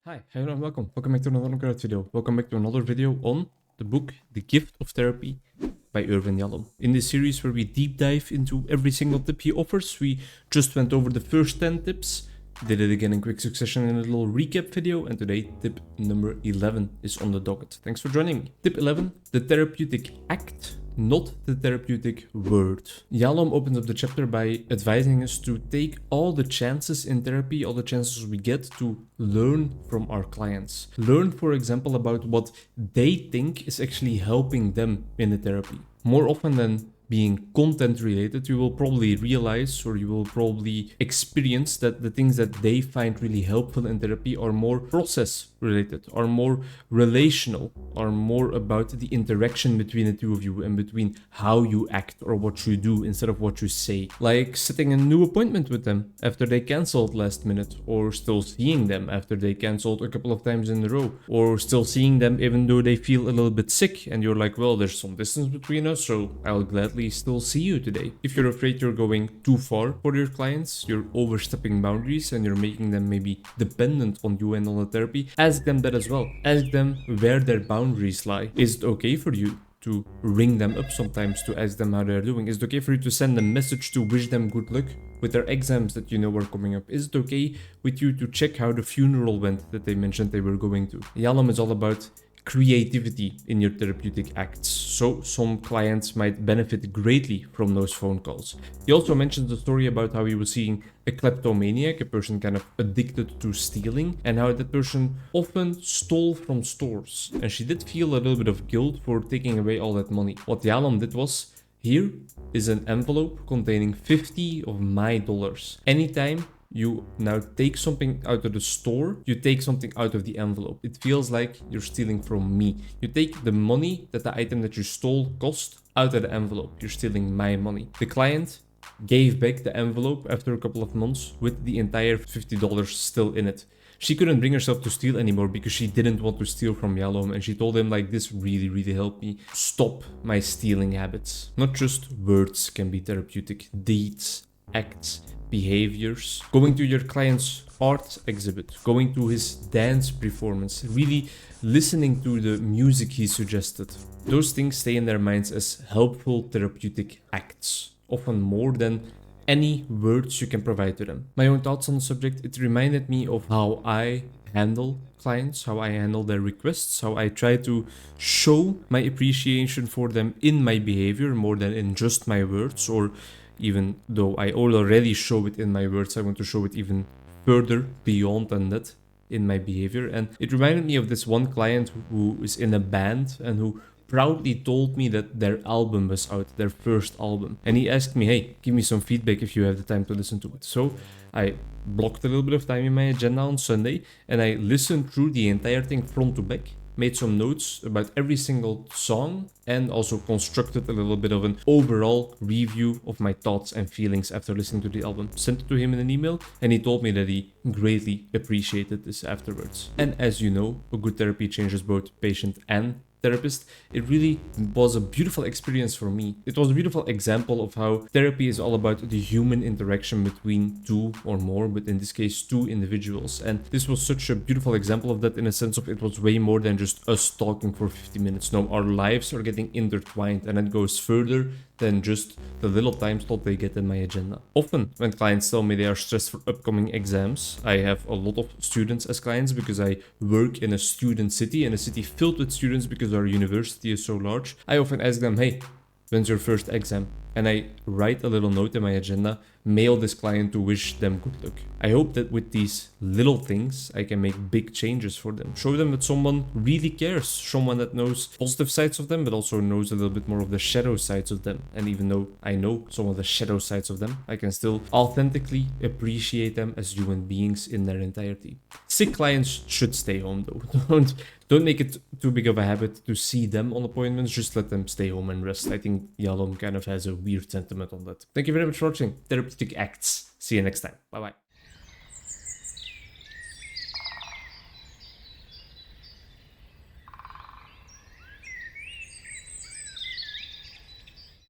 Hi, hello and welcome. Welcome back to another Onkruid video. Welcome back to another video on the book The Gift of Therapy by Yalom. In this series where we deep dive into every single tip he offers, we just went over the first 10 tips, did it again in quick succession in a little recap video, and today tip number 11 is on the docket. Thanks for joining me. Tip 11, the therapeutic act, not the therapeutic word. Yalom opens up the chapter by advising us to take all the chances in therapy, all the chances we get to learn from our clients. Learn, for example, about what they think is actually helping them in the therapy. More often than being content related, you will probably realize, or you will probably experience, that the things that they find really helpful in therapy are more process related, are more relational, are more about the interaction between the two of you and between how you act or what you do instead of what you say. Like setting a new appointment with them after they cancelled last minute, or still seeing them after they cancelled a couple of times in a row, or still seeing them even though they feel a little bit sick and you're like, well, there's some distance between us, so I'll gladly still see you today. If you're afraid you're going too far for your clients, you're overstepping boundaries and you're making them maybe dependent on you and on the therapy, ask them that as well. Ask them where their boundaries lie. Is it okay for you to ring them up sometimes to ask them how they're doing? Is it okay for you to send a message to wish them good luck with their exams that you know are coming up? Is it okay with you to check how the funeral went that they mentioned they were going to? Yalom is all about creativity in your therapeutic acts, so some clients might benefit greatly from those phone calls. He also mentions the story about how he was seeing a kleptomaniac, a person kind of addicted to stealing, and how that person often stole from stores, and she did feel a little bit of guilt for taking away all that money. What Yalom did was, here is an envelope containing 50 of my dollars. Anytime you now take something out of the store, you take something out of the envelope. It feels like you're stealing from me. You take the money that the item that you stole cost out of the envelope. You're stealing my money. The client gave back the envelope after a couple of months with the entire $50 still in it. She couldn't bring herself to steal anymore because she didn't want to steal from Yalom, and she told him, like, this really helped me stop my stealing habits. Not just words can be therapeutic, deeds, acts, behaviors. Going to your client's art exhibit, going to his dance performance, really listening to the music he suggested. Those things stay in their minds as helpful therapeutic acts, often more than any words you can provide to them. My own thoughts on the subject, it reminded me of how I handle clients, how I handle their requests, how I try to show my appreciation for them in my behavior more than in just my words, or even though I already show it in my words, I want to show it even further beyond than that in my behavior. And it reminded me of this one client who is in a band and who proudly told me that their album was out, their first album. And he asked me, hey, give me some feedback if you have the time to listen to it. So I blocked a little bit of time in my agenda on Sunday and I listened through the entire thing front to back, made some notes about every single song, and also constructed a little bit of an overall review of my thoughts and feelings after listening to the album. Sent it to him in an email, and he told me that he greatly appreciated this afterwards. And as you know, a good therapy changes both patient and therapist. It really was a beautiful experience for me. It was a beautiful example of how therapy is all about the human interaction between two or more, but in this case, two individuals. And this was such a beautiful example of that, in a sense of it was way more than just us talking for 50 minutes. No, our lives are getting intertwined, and it goes further than just the little time slot they get in my agenda. Often when clients tell me they are stressed for upcoming exams, I have a lot of students as clients because I work in a student city, in a city filled with students because our university is so large. I often ask them, hey, when's your first exam? And I write a little note in my agenda, mail this client to wish them good luck. I hope that with these little things, I can make big changes for them. Show them that someone really cares, someone that knows positive sides of them, but also knows a little bit more of the shadow sides of them. And even though I know some of the shadow sides of them, I can still authentically appreciate them as human beings in their entirety. Sick clients should stay home though. Don't make it too big of a habit to see them on appointments. Just let them stay home and rest. I think Yalom kind of has a weird sentiment on that. Thank you very much for watching Therapeutic Acts. See you next time. Bye bye.